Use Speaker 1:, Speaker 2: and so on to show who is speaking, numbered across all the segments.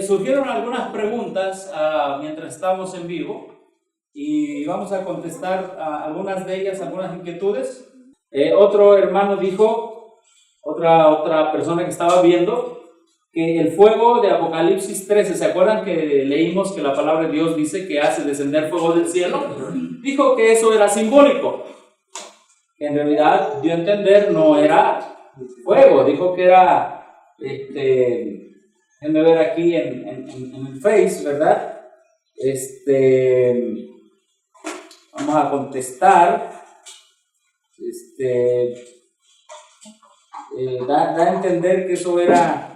Speaker 1: surgieron algunas preguntas mientras estábamos en vivo y vamos a contestar algunas de ellas, algunas inquietudes. Otro hermano dijo, otra persona que estaba viendo, que el fuego de Apocalipsis 13, ¿se acuerdan que leímos que la palabra de Dios dice que hace descender fuego del cielo? Dijo que eso era simbólico, que en realidad dio a entender no era fuego, dijo que era, déjenme ver aquí en el Face, ¿verdad? Vamos a contestar, da a entender que eso era.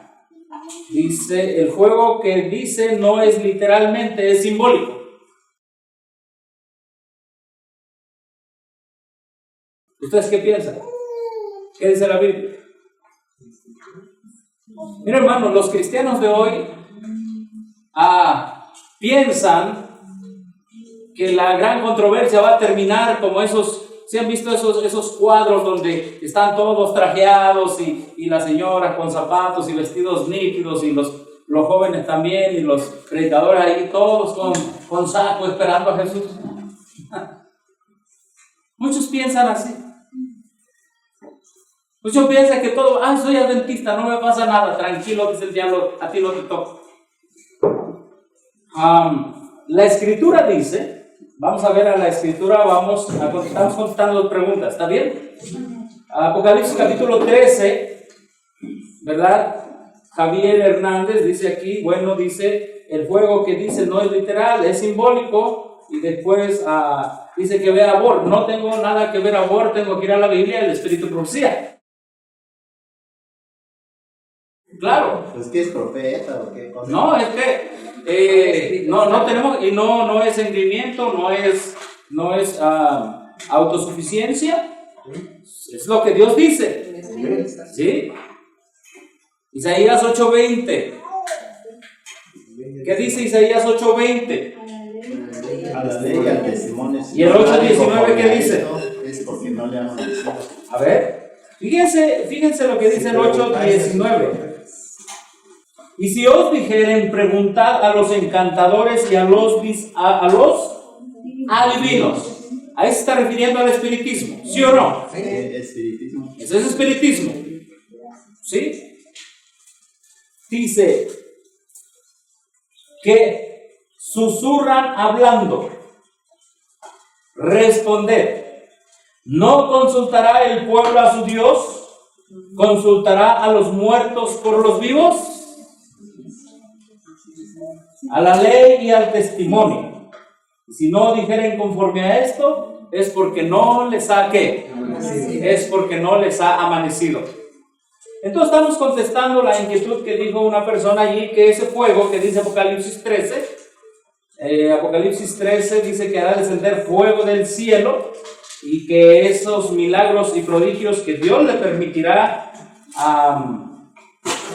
Speaker 1: Dice, el fuego que dice no es literalmente, es simbólico. ¿Ustedes qué piensan? ¿Qué dice la Biblia? Mira, hermano, los cristianos de hoy piensan que la gran controversia va a terminar como esos. ¿Se han visto esos cuadros donde están todos trajeados y las señoras con zapatos y vestidos nítidos y los jóvenes también y los predicadores ahí todos con saco esperando a Jesús? Muchos piensan así. Muchos piensan que todo, soy adventista, no me pasa nada, tranquilo, dice el diablo, a ti no te toca. La Escritura dice. Vamos a ver a la Escritura, estamos contestando preguntas, ¿está bien? Apocalipsis capítulo 13, ¿verdad? Javier Hernández dice aquí, dice, el fuego que dice no es literal, es simbólico, y después dice que vea a Bor. No tengo nada que ver a Bor, tengo que ir a la Biblia, el Espíritu profecía. Claro.
Speaker 2: ¿Es que es profeta o qué cosa?
Speaker 1: No, es que no tenemos, y no es engreimiento, no es autosuficiencia, es lo que Dios dice. ¿Sí? Isaías 8:20. ¿Qué dice Isaías 8:20?
Speaker 2: A la ley, al testimonio.
Speaker 1: ¿Y el 8:19 qué dice?
Speaker 2: Es porque no le han obedecido.
Speaker 1: A ver, fíjense lo que dice el 8:19. Y si os dijeren, preguntad a los encantadores y a los adivinos. Ahí se está refiriendo al espiritismo, ¿sí o no?
Speaker 2: Sí, espiritismo.
Speaker 1: Eso es espiritismo. ¿Sí? Dice que susurran hablando. Responded. ¿No consultará el pueblo a su Dios? ¿Consultará a los muertos por los vivos? A la ley y al testimonio. Si no dijeren conforme a esto, es porque no les ha ¿qué? Es porque no les ha amanecido. Entonces estamos contestando la inquietud que dijo una persona allí, que ese fuego que dice Apocalipsis 13, Apocalipsis 13 dice que hará descender fuego del cielo y que esos milagros y prodigios que Dios le permitirá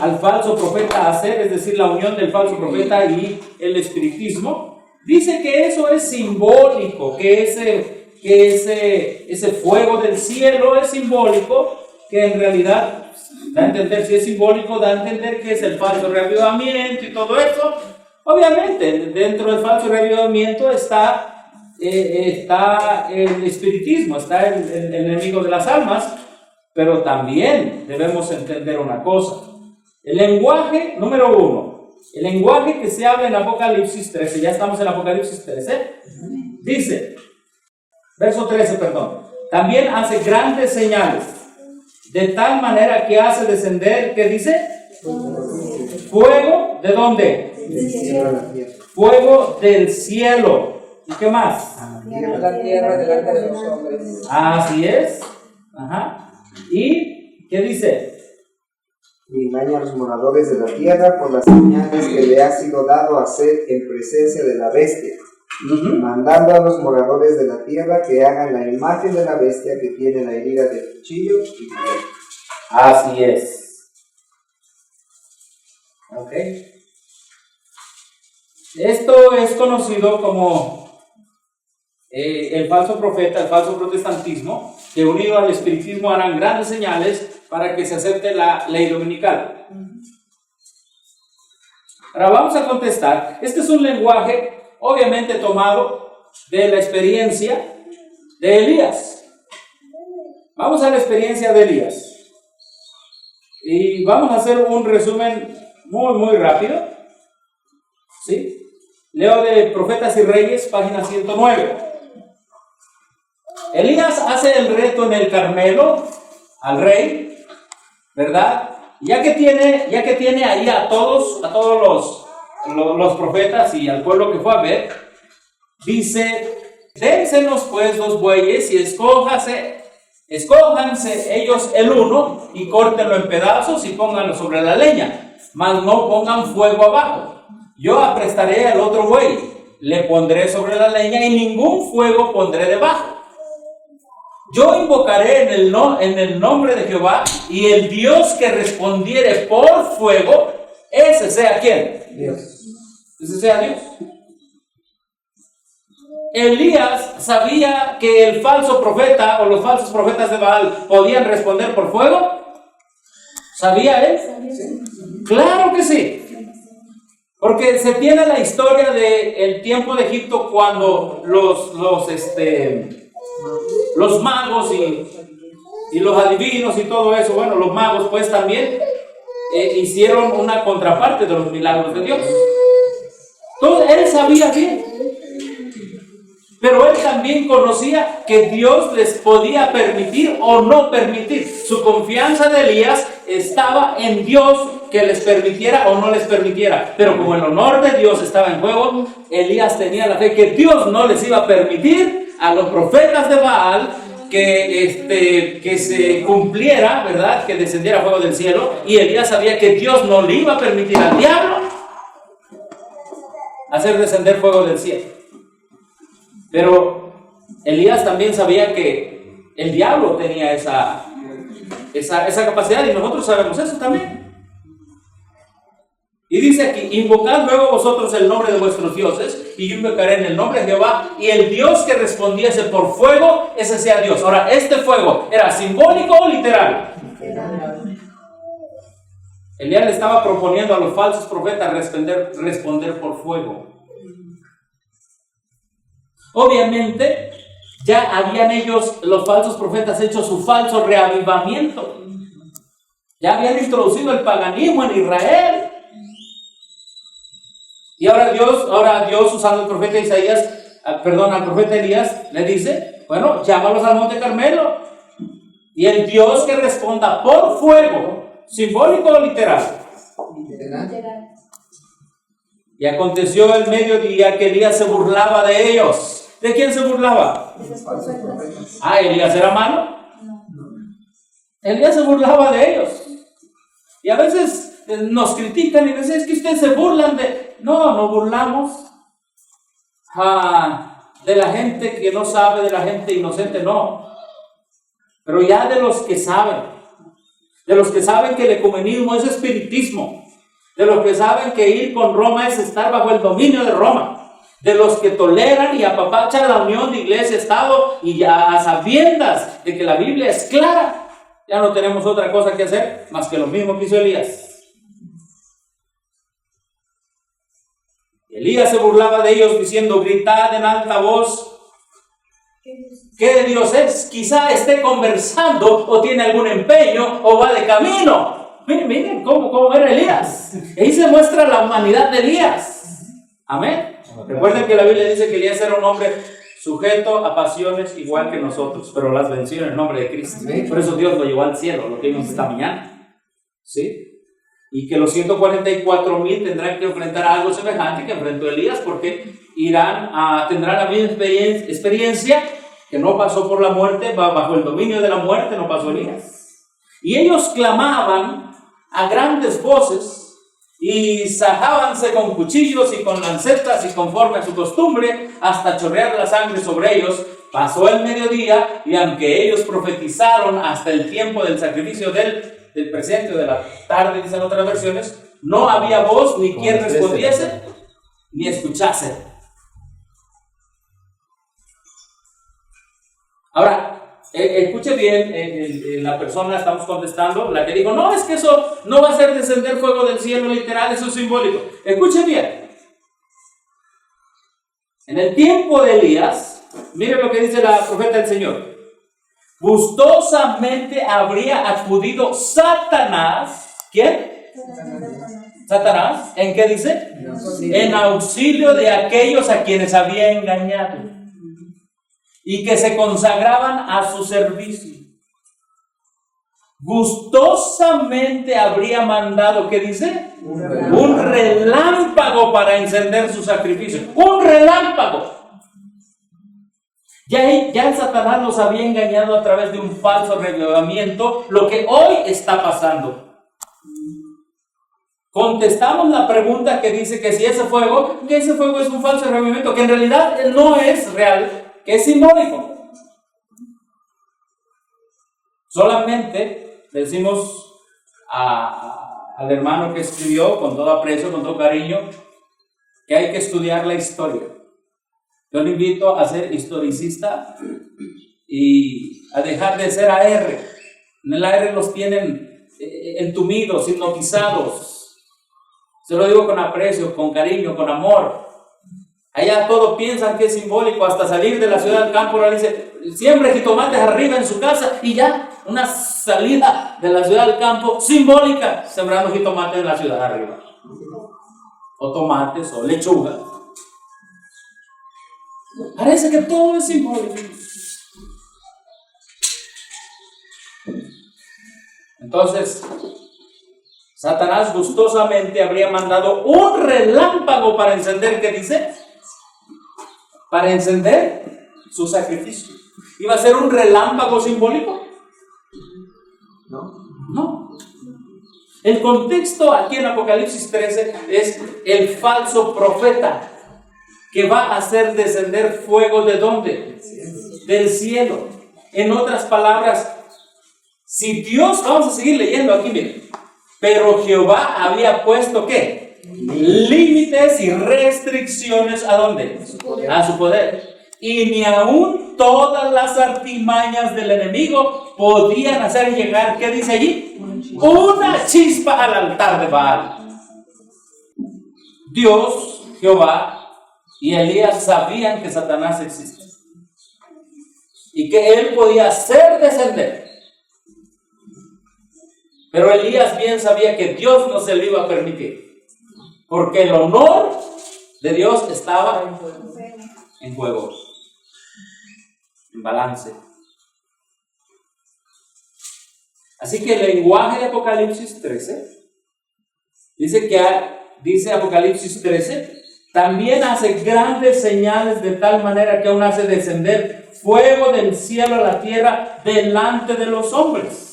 Speaker 1: al falso profeta hacer, es decir, la unión del falso profeta y el espiritismo, dice que eso es simbólico, que ese fuego del cielo es simbólico, que en realidad da a entender, si es simbólico, da a entender que es el falso reavivamiento y todo eso. Obviamente, dentro del falso reavivamiento está el espiritismo, está el enemigo de las almas, pero también debemos entender una cosa. El lenguaje, número 1, el lenguaje que se habla en Apocalipsis 13, ya estamos en Apocalipsis 13, dice, verso 13, perdón, también hace grandes señales, de tal manera que hace descender, ¿qué dice? Fuego, ¿de dónde? Fuego del cielo. ¿Y qué más?
Speaker 3: La tierra delante de los hombres.
Speaker 1: Así es. Ajá. ¿Y qué dice?
Speaker 4: Y engaña a los moradores de la tierra por las señales que le ha sido dado hacer en presencia de la bestia, mandando a los moradores de la tierra que hagan la imagen de la bestia que tiene la herida del cuchillo y muere.
Speaker 1: Así es. Ok. Esto es conocido como el falso profeta, el falso protestantismo, que unido al espiritismo harán grandes señales para que se acepte la ley dominical. Ahora vamos a contestar. Este es un lenguaje obviamente tomado de la experiencia de Elías. Vamos a la experiencia de Elías. Y vamos a hacer un resumen muy rápido. ¿Sí? Leo de Profetas y Reyes, página 109. Elías hace el reto en el Carmelo al rey, ¿verdad? Ya que tiene ahí a todos los profetas y al pueblo que fue a ver, dice: dénsenos pues 2 bueyes y escójanse ellos el uno y córtenlo en pedazos y pónganlo sobre la leña, mas no pongan fuego abajo. Yo aprestaré al otro buey, le pondré sobre la leña y ningún fuego pondré debajo. Yo invocaré en el nombre de Jehová, y el Dios que respondiere por fuego, ese sea ¿quién?
Speaker 4: Dios.
Speaker 1: Ese sea Dios. Elías sabía que el falso profeta o los falsos profetas de Baal podían responder por fuego. ¿Sabía él? Claro que sí. Porque se tiene la historia del tiempo de Egipto, cuando los magos y los adivinos y todo eso, bueno, los magos pues también hicieron una contraparte de los milagros de Dios. Entonces él sabía bien, pero él también conocía que Dios les podía permitir o no permitir. Su confianza de Elías estaba en Dios, que les permitiera o no les permitiera. Pero como el honor de Dios estaba en juego, Elías tenía la fe que Dios no les iba a permitir a los profetas de Baal que se cumpliera, ¿verdad? Que descendiera fuego del cielo. Y Elías sabía que Dios no le iba a permitir al diablo hacer descender fuego del cielo. Pero Elías también sabía que el diablo tenía esa capacidad, y nosotros sabemos eso también. Y dice aquí: invocad luego vosotros el nombre de vuestros dioses, y yo invocaré en el nombre de Jehová, y el Dios que respondiese por fuego, ese sea Dios. Ahora, ¿este fuego era simbólico o literal? Elías le estaba proponiendo a los falsos profetas responder por fuego. Obviamente, ya habían ellos, los falsos profetas, hecho su falso reavivamiento. Ya habían introducido el paganismo en Israel. Y ahora Dios usando al profeta al profeta Elías, le dice: bueno, llámalos al monte Carmelo. Y el Dios que responda por fuego, ¿simbólico o literal?
Speaker 3: Literal.
Speaker 1: Y aconteció el mediodía que Elías se burlaba de ellos. ¿De quién se burlaba? ¿Elías era malo? Elías se burlaba de ellos. Y a veces nos critican y dicen: es que ustedes se burlan de... No burlamos de la gente que no sabe, de la gente inocente, no. Pero ya de los que saben que el ecumenismo es espiritismo, de los que saben que ir con Roma es estar bajo el dominio de Roma, de los que toleran y apapachan la unión de iglesia-estado, y ya a sabiendas de que la Biblia es clara, ya no tenemos otra cosa que hacer más que lo mismo que hizo Elías. Elías se burlaba de ellos diciendo: gritad en alta voz, ¿qué Dios es? Quizá esté conversando, o tiene algún empeño, o va de camino. Miren cómo era Elías. Ahí se muestra la humanidad de Elías. Amén. Recuerden que la Biblia dice que Elías era un hombre sujeto a pasiones igual que nosotros, pero las venció en el nombre de Cristo. Por eso Dios lo llevó al cielo, lo que vimos esta mañana. ¿Sí? Y que los 144,000 tendrán que enfrentar algo semejante que enfrentó Elías, porque tendrán la misma experiencia, que no pasó por la muerte, bajo el dominio de la muerte no pasó Elías. Y ellos clamaban a grandes voces y sajábanse con cuchillos y con lancetas, y conforme a su costumbre, hasta chorrear la sangre sobre ellos. Pasó el mediodía, y aunque ellos profetizaron hasta el tiempo del sacrificio del presente o de la tarde, dicen otras versiones, no había voz ni quien respondiese ni escuchase. Ahora, escuche bien, la persona, estamos contestando, la que dijo, no, es que eso no va a hacer descender fuego del cielo literal, eso es simbólico. Escuche bien. En el tiempo de Elías, mire lo que dice la profeta del Señor. Gustosamente habría acudido Satanás. ¿Quién? Satanás. ¿En qué dice? En auxilio de aquellos a quienes había engañado y que se consagraban a su servicio. Gustosamente habría mandado, ¿qué dice? Un relámpago para encender su sacrificio. ¡Un relámpago! Ya Satanás nos había engañado a través de un falso revelamiento, lo que hoy está pasando. Contestamos la pregunta que dice que si ese fuego es un falso revelamiento, que en realidad no es real, que es simbólico. Solamente decimos al hermano que escribió con todo aprecio, con todo cariño, que hay que estudiar la historia. Yo le invito a ser historicista y a dejar de ser AR. En el AR los tienen entumidos, hipnotizados. Se lo digo con aprecio, con cariño, con amor. Allá todos piensan que es simbólico, hasta salir de la ciudad del campo, ahora dice, siembre jitomates arriba en su casa y ya, una salida de la ciudad del campo simbólica, sembrando jitomates en la ciudad arriba. O tomates, o lechuga. Parece que todo es simbólico. Entonces, Satanás gustosamente habría mandado un relámpago para encender, ¿qué dice? Para encender su sacrificio. ¿Iba a ser un relámpago simbólico? No. El contexto aquí en Apocalipsis 13 es el falso profeta que va a hacer descender fuego ¿de dónde? Del cielo. En otras palabras, si Dios, vamos a seguir leyendo aquí, miren, pero Jehová había puesto ¿qué? Límites y restricciones ¿a dónde? A su poder. Y ni aún todas las artimañas del enemigo podían hacer llegar, ¿qué dice allí? Una chispa al altar de Baal. Dios, Jehová y Elías sabían que Satanás existe y que él podía hacer descender. Pero Elías bien sabía que Dios no se lo iba a permitir, porque el honor de Dios estaba en juego, en balance. Así que el lenguaje de Apocalipsis 13 dice Apocalipsis 13, también hace grandes señales de tal manera que aún hace descender fuego del cielo a la tierra delante de los hombres.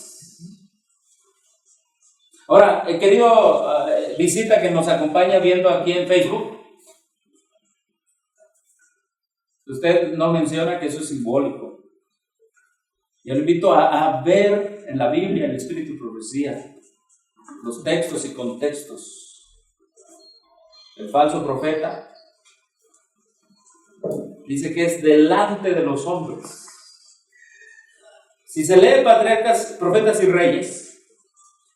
Speaker 1: Ahora, querido visita que nos acompaña viendo aquí en Facebook, usted no menciona que eso es simbólico. Yo le invito a ver en la Biblia el Espíritu de Profecía, los textos y contextos. El falso profeta dice que es delante de los hombres. Si se lee Patriarcas, Profetas y Reyes,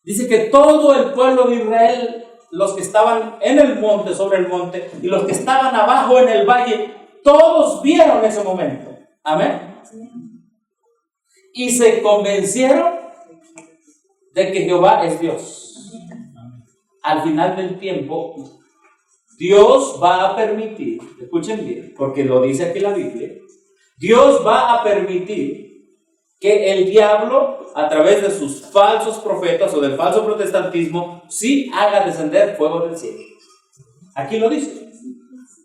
Speaker 1: dice que todo el pueblo de Israel, los que estaban en el monte, sobre el monte, y los que estaban abajo en el valle, todos vieron ese momento. Amén. Y se convencieron de que Jehová es Dios. Al final del tiempo, Dios va a permitir, escuchen bien, porque lo dice aquí la Biblia, Dios va a permitir que el diablo, a través de sus falsos profetas o del falso protestantismo, sí haga descender fuego del cielo. Aquí lo dice.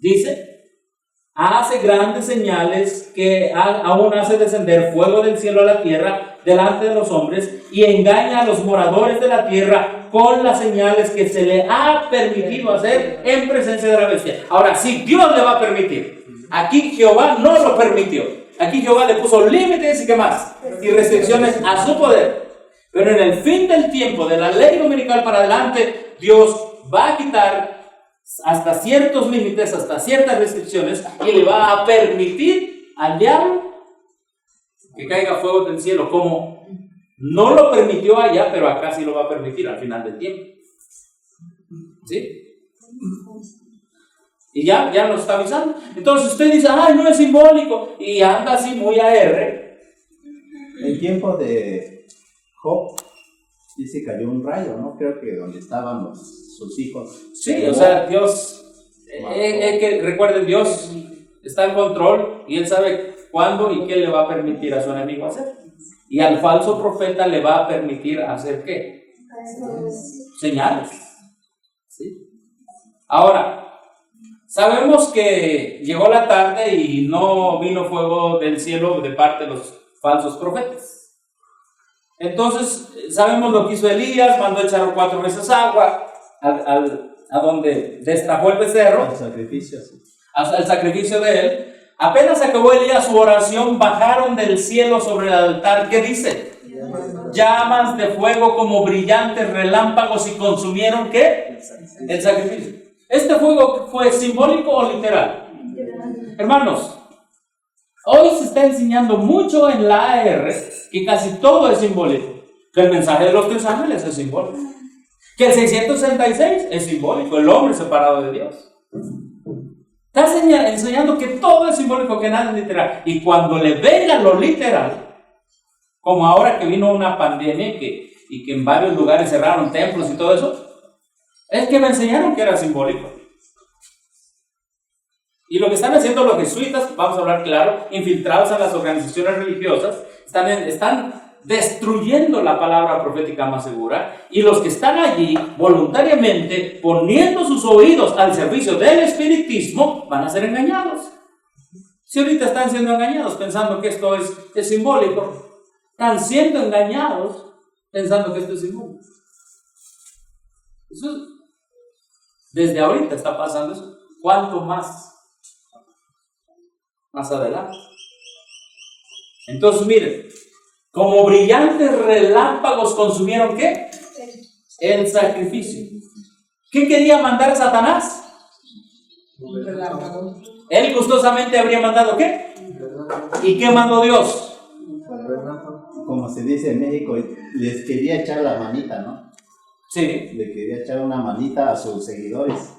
Speaker 1: Dice, hace grandes señales que aún hace descender fuego del cielo a la tierra delante de los hombres y engaña a los moradores de la tierra con las señales que se le ha permitido hacer en presencia de la bestia. Ahora, si Dios le va a permitir, aquí Jehová no lo permitió. Aquí Jehová le puso límites y qué más, y restricciones a su poder. Pero en el fin del tiempo, de la ley dominical para adelante, Dios va a quitar hasta ciertos límites, hasta ciertas restricciones, y le va a permitir al diablo que caiga fuego del cielo, como no lo permitió allá, pero acá sí lo va a permitir al final del tiempo. ¿Sí? Y ya nos está avisando. Entonces usted dice, ay, no es simbólico, y anda así muy AR.
Speaker 2: En tiempo de Job, dice que cayó un rayo, ¿no? Creo que donde estaban sus hijos.
Speaker 1: Sí, o sea, Dios, que recuerden, Dios está en control y Él sabe cuándo y qué le va a permitir a su enemigo hacer. Y al falso profeta le va a permitir hacer ¿qué? Señales. ¿Sí? Ahora, sabemos que llegó la tarde y no vino fuego del cielo de parte de los falsos profetas. Entonces, sabemos lo que hizo Elías, mandó echar 4 veces agua a donde destapó el becerro,
Speaker 2: El sacrificio, sí.
Speaker 1: hasta el sacrificio de él. Apenas acabó Elías su oración, bajaron del cielo sobre el altar. ¿Qué dice? Llamas de fuego como brillantes relámpagos y consumieron ¿qué? El sacrificio. ¿Este fuego fue simbólico o literal? Hermanos, hoy se está enseñando mucho en la AR que casi todo es simbólico. Que el mensaje de los 3 ángeles es simbólico. Que el 666 es simbólico, el hombre separado de Dios. Está enseñando que todo es simbólico, que nada es literal. Y cuando le venga lo literal, como ahora que vino una pandemia y que en varios lugares cerraron templos y todo eso, es que me enseñaron que era simbólico. Y lo que están haciendo los jesuitas, vamos a hablar claro, infiltrados en las organizaciones religiosas, están destruyendo la palabra profética más segura, y los que están allí voluntariamente poniendo sus oídos al servicio del espiritismo van a ser engañados. Si ahorita están siendo engañados pensando que esto es simbólico, están siendo engañados pensando que esto es simbólico. Eso, desde ahorita está pasando eso. ¿Cuánto más adelante? Entonces miren, como brillantes relámpagos consumieron ¿qué? El sacrificio. ¿Qué quería mandar Satanás? Él gustosamente habría mandado ¿qué? ¿Y qué mandó Dios?
Speaker 2: Como se dice en México, les quería echar la manita, ¿no?
Speaker 1: Sí.
Speaker 2: Le quería echar una manita a sus seguidores.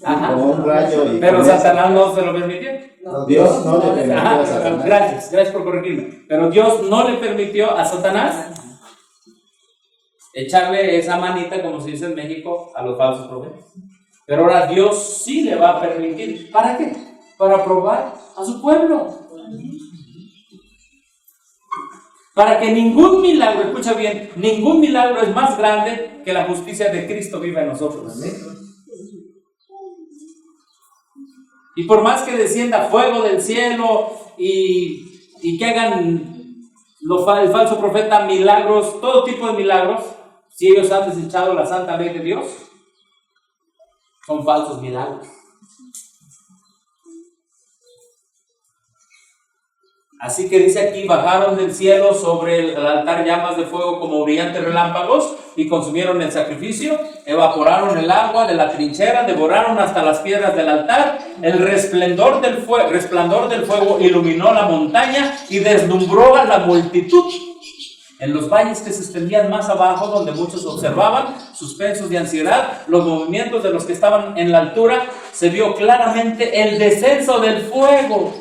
Speaker 1: Ajá.
Speaker 2: Como un rayo.
Speaker 1: Pero Satanás no se lo permitió.
Speaker 2: Dios no le permitió a Satanás.
Speaker 1: Gracias por corregirme. Pero Dios no le permitió a Satanás echarle esa manita, como se dice en México, a los falsos profetas. Pero ahora Dios sí le va a permitir. ¿Para qué? Para probar a su pueblo. Para que ningún milagro, escucha bien, ningún milagro es más grande que la justicia de Cristo viva en nosotros. Y por más que descienda fuego del cielo y que hagan el falso profeta milagros, todo tipo de milagros, si ellos han desechado la santa ley de Dios, son falsos milagros. Así que dice aquí, bajaron del cielo sobre el altar llamas de fuego como brillantes relámpagos y consumieron el sacrificio, evaporaron el agua de la trinchera, devoraron hasta las piedras del altar, el resplandor del fuego iluminó la montaña y deslumbró a la multitud. En los valles que se extendían más abajo, donde muchos observaban, suspensos de ansiedad, los movimientos de los que estaban en la altura, se vio claramente el descenso del fuego.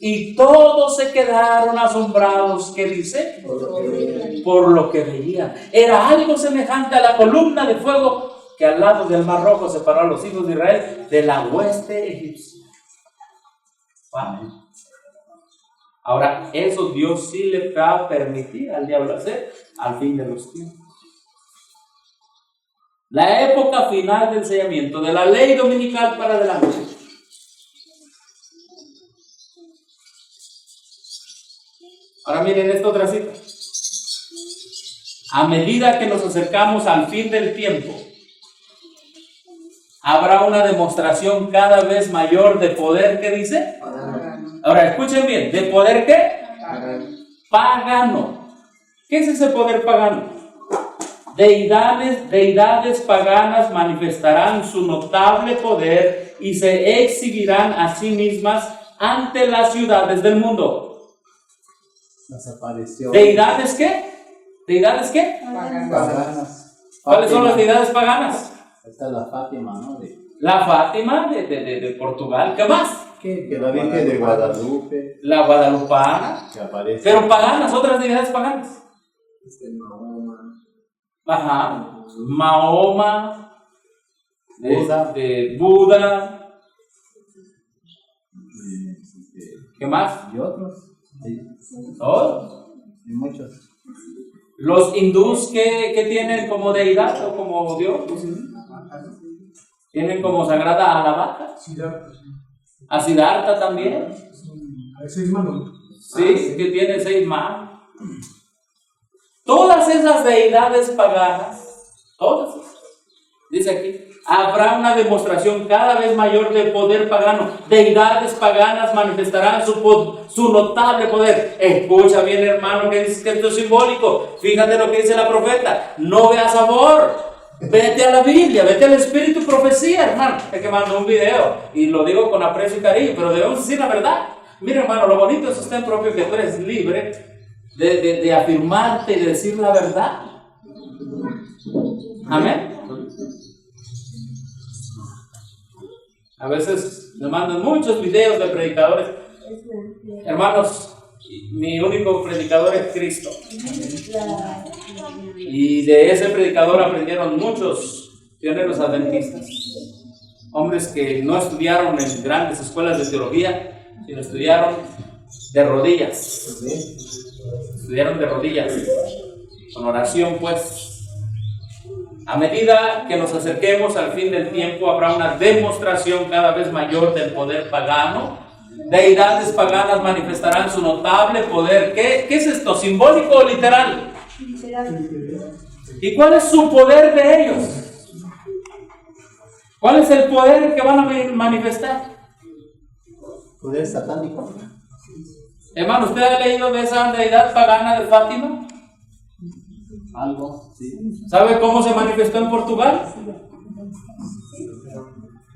Speaker 1: Y todos se quedaron asombrados. ¿Qué dice? Por lo que veían. Era algo semejante a la columna de fuego que al lado del Mar Rojo separó a los hijos de Israel de la hueste egipcia. Wow. Ahora, eso Dios sí le va a permitir al diablo hacer al fin de los tiempos. La época final del sellamiento de la ley dominical para adelante. Ahora miren esta otra cita. A medida que nos acercamos al fin del tiempo, habrá una demostración cada vez mayor de poder, ¿qué dice? Ahora escuchen bien, ¿de poder qué? Pagano. ¿Qué es ese poder pagano? Deidades paganas manifestarán su notable poder y se exhibirán a sí mismas ante las ciudades del mundo.
Speaker 2: Desapareció.
Speaker 1: ¿Deidades qué? ¿Deidades qué?
Speaker 2: Paganas.
Speaker 1: ¿Cuáles son las
Speaker 2: Fátima.
Speaker 1: deidades paganas?
Speaker 2: Esta es la Fátima, ¿no?
Speaker 1: La Fátima de Portugal. ¿Qué más?
Speaker 2: Que la Virgen de Guadalupe,
Speaker 1: La guadalupana.
Speaker 2: que aparece.
Speaker 1: Pero paganas, otras deidades paganas.
Speaker 4: Mahoma.
Speaker 1: Ajá. Mahoma.
Speaker 2: Buda.
Speaker 1: Buda. ¿Qué más?
Speaker 2: Y otros. Sí,
Speaker 1: ¿Todos?
Speaker 2: y muchos.
Speaker 1: Los hindús que tienen como deidad o como Dios. Tienen como sagrada a la vaca. A Siddhartha también. Sí, que tiene 6 manos. Todas esas deidades paganas, todas, dice aquí, habrá una demostración cada vez mayor del poder pagano. Deidades paganas manifestarán su notable poder. Escucha bien, hermano, que dice que esto es simbólico. Fíjate lo que dice la profeta. No veas sabor. Vete a la Biblia, vete al Espíritu y Profecía, hermano. Es que mando un video y lo digo con aprecio y cariño, pero debemos decir la verdad. Mira, hermano, lo bonito es usted propio, que tú eres libre de afirmarte y de decir la verdad. Amén. A veces me mandan muchos videos de predicadores. Hermanos, mi único predicador es Cristo. Y de ese predicador aprendieron muchos pioneros adventistas. Hombres que no estudiaron en grandes escuelas de teología, sino estudiaron de rodillas. Estudiaron de rodillas. Con oración, pues. A medida que nos acerquemos al fin del tiempo, habrá una demostración cada vez mayor del poder pagano. Deidades paganas manifestarán su notable poder. ¿Qué es esto? ¿Simbólico o literal? ¿Y cuál es su poder de ellos? ¿Cuál es el poder que van a manifestar?
Speaker 2: Poder satánico.
Speaker 1: Hermano, ¿usted ha leído de esa deidad pagana de Fátima?
Speaker 2: Algo, sí.
Speaker 1: ¿Sabe cómo se manifestó en Portugal?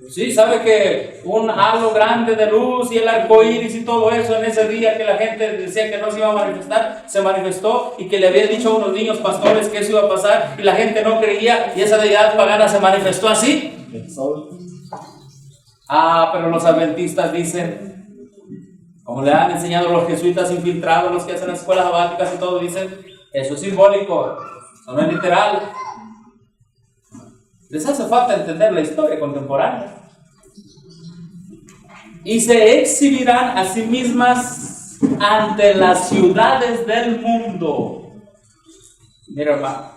Speaker 1: Sí, sabe que un halo grande de luz y el arco iris y todo eso en ese día que la gente decía que no se iba a manifestar, se manifestó, y que le había dicho a unos niños pastores que eso iba a pasar y la gente no creía, y esa deidad pagana se manifestó así.
Speaker 2: El sol.
Speaker 1: Pero los adventistas dicen, como le han enseñado los jesuitas infiltrados, los que hacen las escuelas sabáticas y todo, dicen, eso es simbólico, eso no es literal. Les hace falta entender la historia contemporánea. Y se exhibirán a sí mismas ante las ciudades del mundo. Mira, hermano,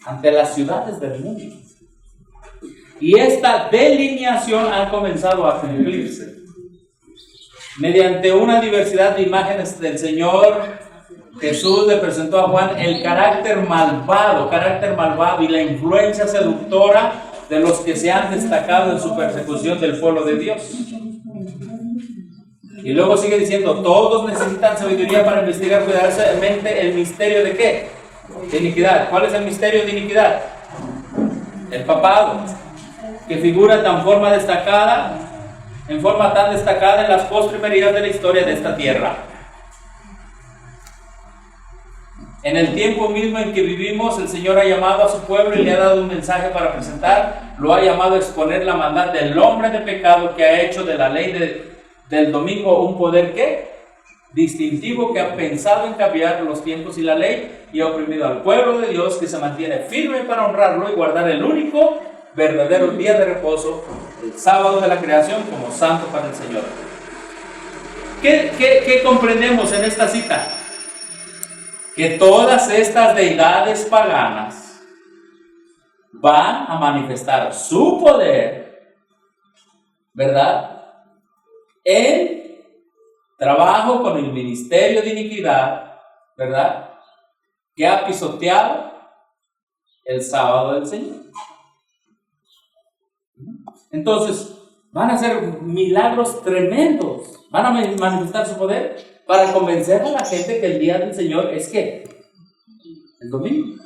Speaker 1: ante las ciudades del mundo. Y esta delineación ha comenzado a cumplirse mediante una diversidad de imágenes del Señor. Jesús le presentó a Juan el carácter malvado y la influencia seductora de los que se han destacado en su persecución del pueblo de Dios. Y luego sigue diciendo, todos necesitan sabiduría para investigar cuidadosamente el misterio de ¿qué? De iniquidad. ¿Cuál es el misterio de iniquidad? El papado, que figura en forma tan destacada en las postrimerías de la historia de esta tierra. En el tiempo mismo en que vivimos, el Señor ha llamado a su pueblo y le ha dado un mensaje para presentar. Lo ha llamado a exponer la maldad del hombre de pecado, que ha hecho de la ley del domingo un poder ¿qué? Distintivo, que ha pensado en cambiar los tiempos y la ley, y ha oprimido al pueblo de Dios, que se mantiene firme para honrarlo y guardar el único verdadero día de reposo, el sábado de la creación, como santo para el Señor. ¿Qué comprendemos en esta cita? Que todas estas deidades paganas van a manifestar su poder, ¿verdad?, en trabajo con el ministerio de iniquidad, ¿verdad?, que ha pisoteado el sábado del Señor. Entonces, van a hacer milagros tremendos, van a manifestar su poder para convencer a la gente que el día del Señor es ¿qué? El domingo.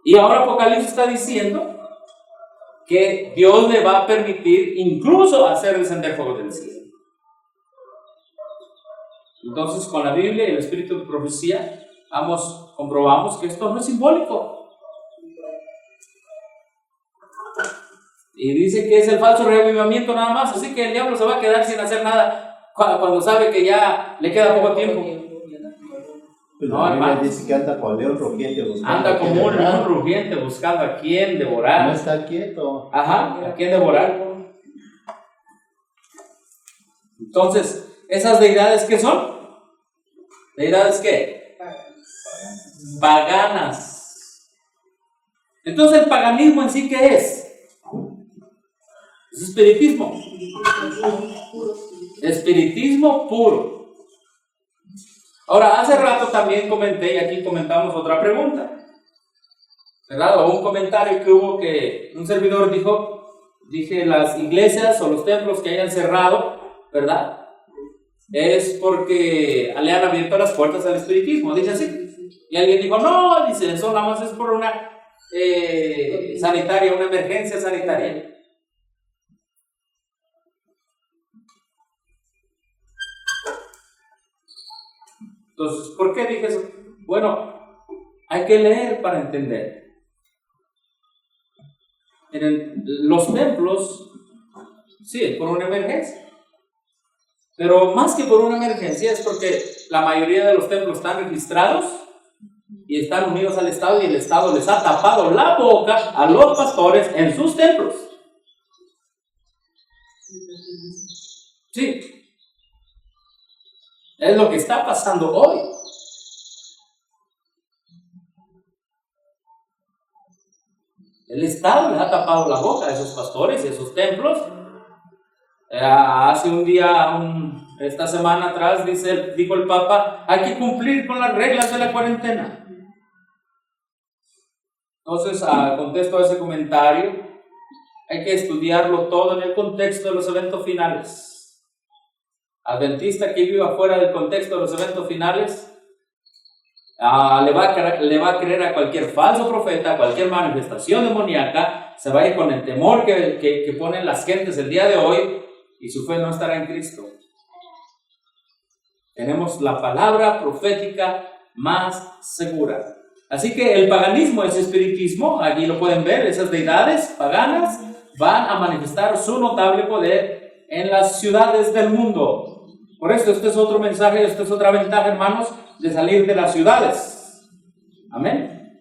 Speaker 1: Y ahora Apocalipsis está diciendo que Dios le va a permitir incluso hacer descender fuego del cielo. Entonces, con la Biblia y el espíritu de profecía, comprobamos que esto no es simbólico. Y dice que es el falso reavivamiento nada más, así que el diablo se va a quedar sin hacer nada cuando sabe que ya le queda poco tiempo.
Speaker 2: Pues
Speaker 1: No,
Speaker 2: la Biblia
Speaker 1: hermano.
Speaker 2: dice que anda como león rugiente buscando.
Speaker 1: Anda
Speaker 2: a quien
Speaker 1: como un
Speaker 2: devorar.
Speaker 1: león rugiente buscando a quién devorar.
Speaker 2: No está quieto.
Speaker 1: Ajá, a quién devorar. Entonces, ¿esas deidades qué son? ¿Deidades qué? Paganas. Entonces, ¿el paganismo en sí qué es? Es espiritismo. Espiritismo puro. Ahora, hace rato también comenté, y aquí comentamos otra pregunta, ¿verdad? O un comentario que hubo que un servidor dije, las iglesias o los templos que hayan cerrado, ¿verdad? Es porque le han abierto las puertas al espiritismo, dice así. Y alguien dijo, no, dice, eso nada más es por una sanitaria, una emergencia sanitaria. Entonces, ¿por qué dije eso? Bueno, hay que leer para entender. Miren, los templos, sí, es por una emergencia. Pero más que por una emergencia es porque la mayoría de los templos están registrados y están unidos al Estado y el Estado les ha tapado la boca a los pastores en sus templos. Sí. Es lo que está pasando hoy. El Estado les ha tapado la boca a esos pastores y a esos templos. Hace un día, esta semana atrás, dijo el Papa, hay que cumplir con las reglas de la cuarentena. Entonces, contesto a ese comentario, hay que estudiarlo todo en el contexto de los eventos finales. Adventista que viva fuera del contexto de los eventos finales, le va a creer a cualquier falso profeta, a cualquier manifestación demoníaca, se va a ir con el temor que ponen las gentes el día de hoy y su fe no estará en Cristo. Tenemos la palabra profética más segura. Así que el paganismo es espiritismo, aquí lo pueden ver, esas deidades paganas van a manifestar su notable poder en las ciudades del mundo. Por esto, este es otro mensaje, esta es otra ventaja, hermanos, de salir de las ciudades. Amén.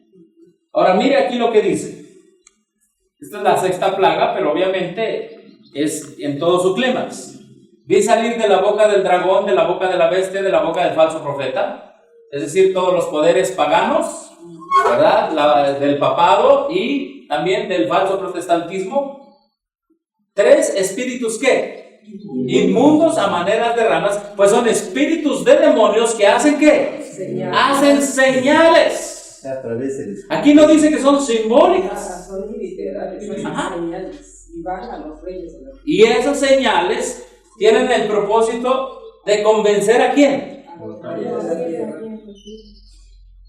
Speaker 1: Ahora mire aquí lo que dice. Esta es la sexta plaga, pero obviamente es en todo su clímax. Vi salir de la boca del dragón, de la boca de la bestia, de la boca del falso profeta, es decir, todos los poderes paganos, ¿verdad? Del papado y también del falso protestantismo. 3 espíritus ¿qué? Inmundos a maneras de ranas, pues son espíritus de demonios que hacen ¿qué?
Speaker 3: Señales.
Speaker 1: Hacen señales.
Speaker 2: A través del
Speaker 1: Aquí no dice que son simbólicas.
Speaker 3: Son literales, son
Speaker 1: Ajá.
Speaker 3: señales. Y van a los reyes de la
Speaker 1: Y esas señales tienen el propósito de convencer a quién.
Speaker 3: tierra.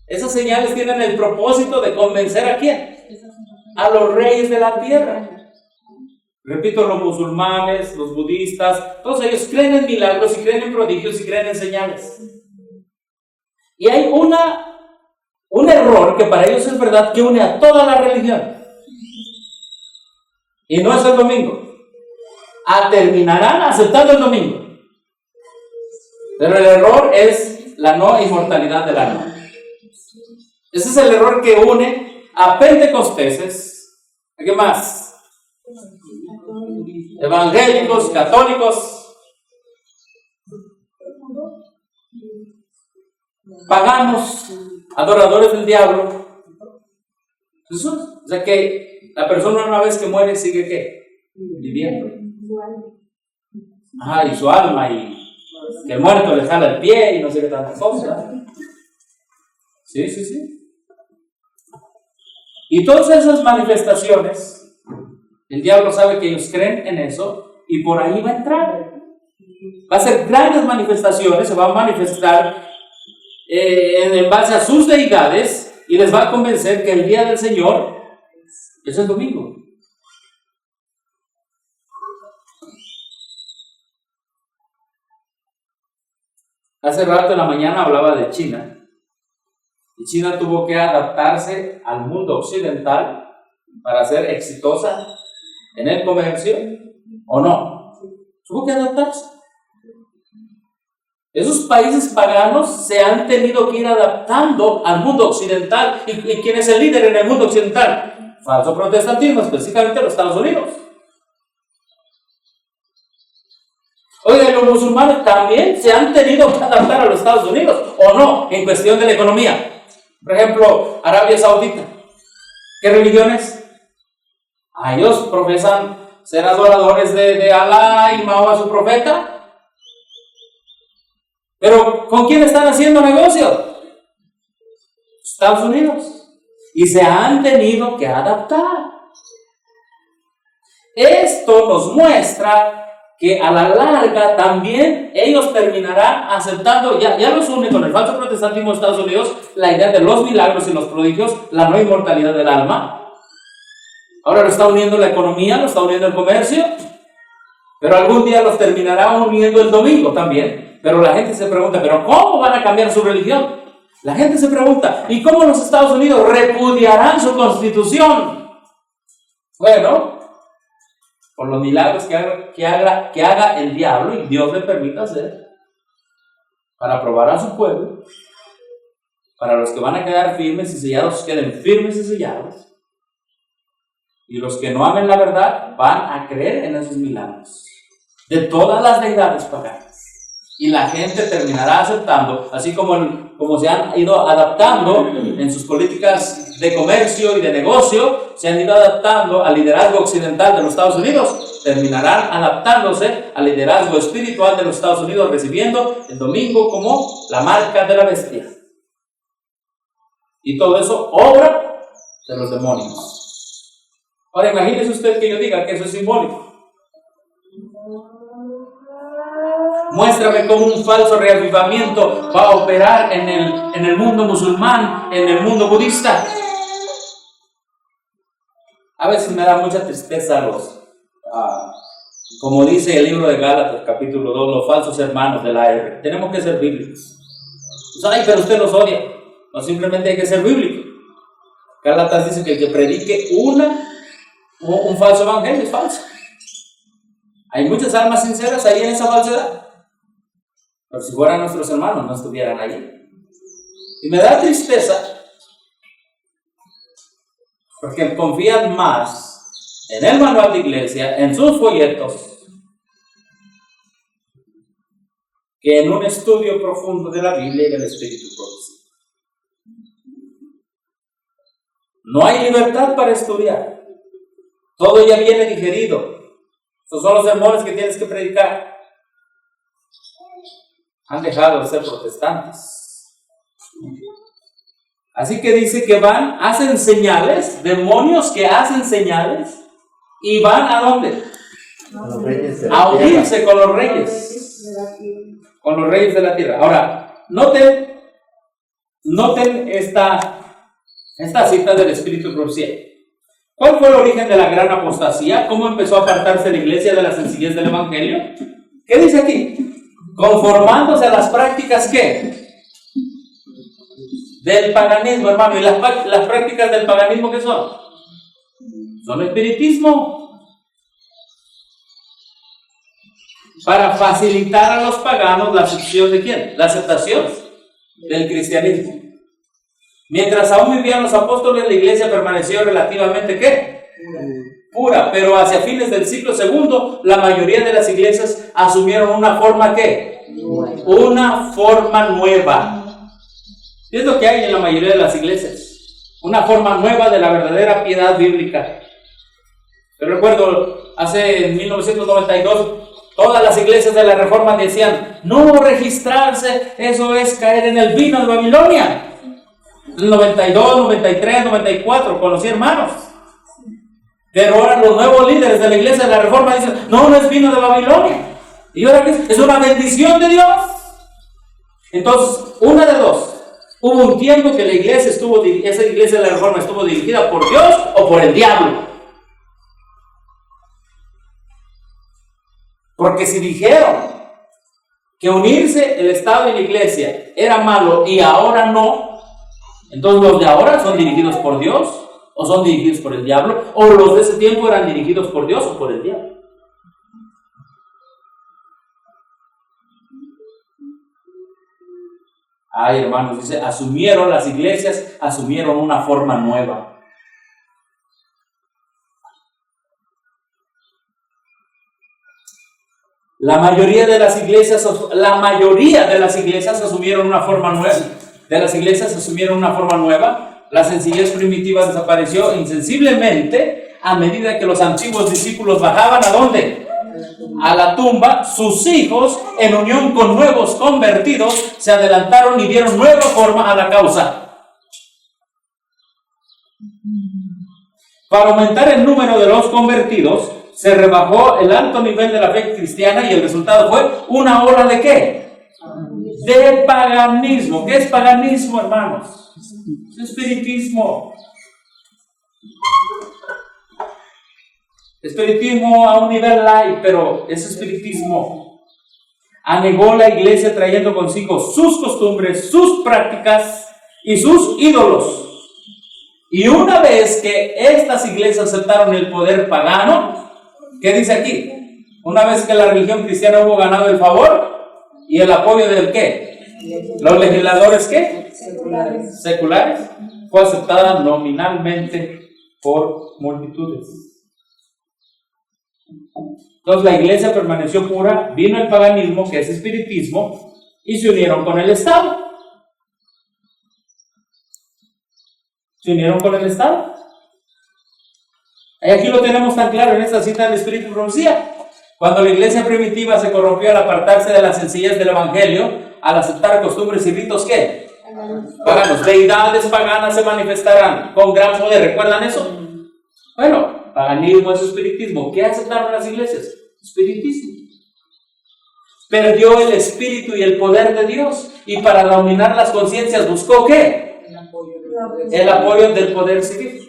Speaker 1: Esas señales tienen el propósito de convencer a quién. A los reyes de la tierra. Repito, los musulmanes, los budistas, todos ellos creen en milagros y creen en prodigios y creen en señales. Y hay un error que para ellos es verdad que une a toda la religión. Y no es el domingo. Terminarán aceptando el domingo. Pero el error es la no inmortalidad del alma. Ese es el error que une a pentecosteses. ¿A qué más? Evangélicos, católicos, paganos, adoradores del diablo. O sea que la persona una vez que muere sigue ¿qué? Viviendo. Y su alma, y que el muerto le jala el pie y no sé qué tanta cosa. Sí. Y todas esas manifestaciones, el diablo sabe que ellos creen en eso y por ahí va a entrar. Va a hacer grandes manifestaciones, se va a manifestar en base a sus deidades y les va a convencer que el día del Señor es el domingo. Hace rato en la mañana hablaba de China. Y China tuvo que adaptarse al mundo occidental para ser exitosa en el comercio, ¿o no? Tuvo que adaptarse. Esos países paganos se han tenido que ir adaptando al mundo occidental. ¿Y quién es el líder en el mundo occidental? Falso protestantismo, específicamente los Estados Unidos. Oiga, los musulmanes también se han tenido que adaptar a los Estados Unidos, ¿o no? En cuestión de la economía. Por ejemplo, Arabia Saudita. ¿Qué religión es? Ellos profesan ser adoradores de Alá y Mahoma su profeta. Pero ¿con quién están haciendo negocio? Estados Unidos. Y se han tenido que adaptar. Esto nos muestra que a la larga también ellos terminarán aceptando, ya los une con el falso protestantismo de Estados Unidos, la idea de los milagros y los prodigios, la no inmortalidad del alma. Ahora lo está uniendo la economía, lo está uniendo el comercio, pero algún día los terminará uniendo el domingo también. Pero la gente se pregunta, ¿pero cómo van a cambiar su religión? La gente se pregunta, ¿y cómo los Estados Unidos repudiarán su constitución? Bueno, por los milagros que haga el diablo y Dios le permita hacer, para probar a su pueblo, para los que van a quedar firmes y sellados, queden firmes y sellados, y los que no amen la verdad van a creer en esos milagros de todas las deidades paganas. Y la gente terminará aceptando, así como se han ido adaptando en sus políticas de comercio y de negocio, se han ido adaptando al liderazgo occidental de los Estados Unidos, terminarán adaptándose al liderazgo espiritual de los Estados Unidos, recibiendo el domingo como la marca de la bestia. Y todo eso obra de los demonios. Ahora imagínese usted que yo diga que eso es simbólico. Muéstrame cómo un falso reavivamiento va a operar en el mundo musulmán, en el mundo budista. A veces me da mucha tristeza como dice el libro de Gálatas, capítulo 2, los falsos hermanos de la R. Tenemos que ser bíblicos. Pues, pero usted los odia. No, simplemente hay que ser bíblico. Gálatas dice que el que predique un falso evangelio es falso. Hay muchas almas sinceras ahí en esa falsedad. Pero si fueran nuestros hermanos, no estuvieran ahí. Y me da tristeza, porque confían más en el manual de iglesia, en sus folletos, que en un estudio profundo de la Biblia y del Espíritu Profético. No hay libertad para estudiar. Todo ya viene digerido. Estos son los sermones que tienes que predicar. Han dejado de ser protestantes. Así que dice que hacen señales, demonios que hacen señales, y van ¿a dónde? A unirse con los reyes de la tierra. Ahora, noten esta cita del Espíritu de Profecía. ¿Cuál fue el origen de la gran apostasía? ¿Cómo empezó a apartarse la iglesia de la sencillez del evangelio? ¿Qué dice aquí? Conformándose a las prácticas, ¿qué? Del paganismo, hermano. ¿Y las prácticas del paganismo qué son? Son espiritismo. Para facilitar a los paganos la aceptación de ¿quién? La aceptación del cristianismo. Mientras aún vivían los apóstoles, la iglesia permaneció relativamente ¿qué? Pura, pero hacia fines del siglo II, la mayoría de las iglesias asumieron una forma ¿qué? Una forma nueva. ¿Qué es lo que hay en la mayoría de las iglesias? Una forma nueva de la verdadera piedad bíblica. Yo recuerdo, en 1992, todas las iglesias de la Reforma decían, no registrarse, eso es caer en el vino de Babilonia. En el 92, 93, 94, conocí hermanos. Pero ahora los nuevos líderes de la iglesia de la Reforma dicen, no es vino de Babilonia. ¿Y ahora qué? Es una bendición de Dios. Entonces, una de dos. Hubo un tiempo que esa iglesia de la Reforma estuvo dirigida por Dios o por el diablo. Porque si dijeron que unirse el Estado y la Iglesia era malo y ahora no, entonces los de ahora son dirigidos por Dios o son dirigidos por el diablo, o los de ese tiempo eran dirigidos por Dios o por el diablo. Ay, hermanos, dice, las iglesias asumieron una forma nueva. La mayoría de las iglesias asumieron una forma nueva. La sencillez primitiva desapareció insensiblemente a medida que los antiguos discípulos bajaban, ¿a dónde? A la tumba. Sus hijos, en unión con nuevos convertidos, se adelantaron y dieron nueva forma a la causa. Para aumentar el número de los convertidos, se rebajó el alto nivel de la fe cristiana y el resultado fue una ola ¿de qué? De paganismo. ¿Qué es paganismo, hermanos? Es espiritismo. Espiritismo a un nivel light, pero es espiritismo. Anegó la iglesia trayendo consigo sus costumbres, sus prácticas y sus ídolos. Y una vez que estas iglesias aceptaron el poder pagano, ¿qué dice aquí? Una vez que la religión cristiana hubo ganado el favor y el apoyo del ¿qué? Los legisladores ¿qué? Seculares. Fue aceptada nominalmente por multitudes. Entonces la iglesia permaneció pura, vino el paganismo, que es espiritismo, y se unieron con el Estado. Se unieron con el Estado. Y aquí lo tenemos tan claro en esta cita del Espíritu y Profecía. Cuando la iglesia primitiva se corrompió al apartarse de la sencillez del Evangelio, al aceptar costumbres y ritos, ¿qué? Paganos. Deidades paganas se manifestarán con gran poder. ¿Recuerdan eso? Bueno, paganismo es espiritismo. ¿Qué aceptaron las iglesias? Espiritismo. Perdió el espíritu y el poder de Dios, y para dominar las conciencias buscó ¿qué? El apoyo del poder civil.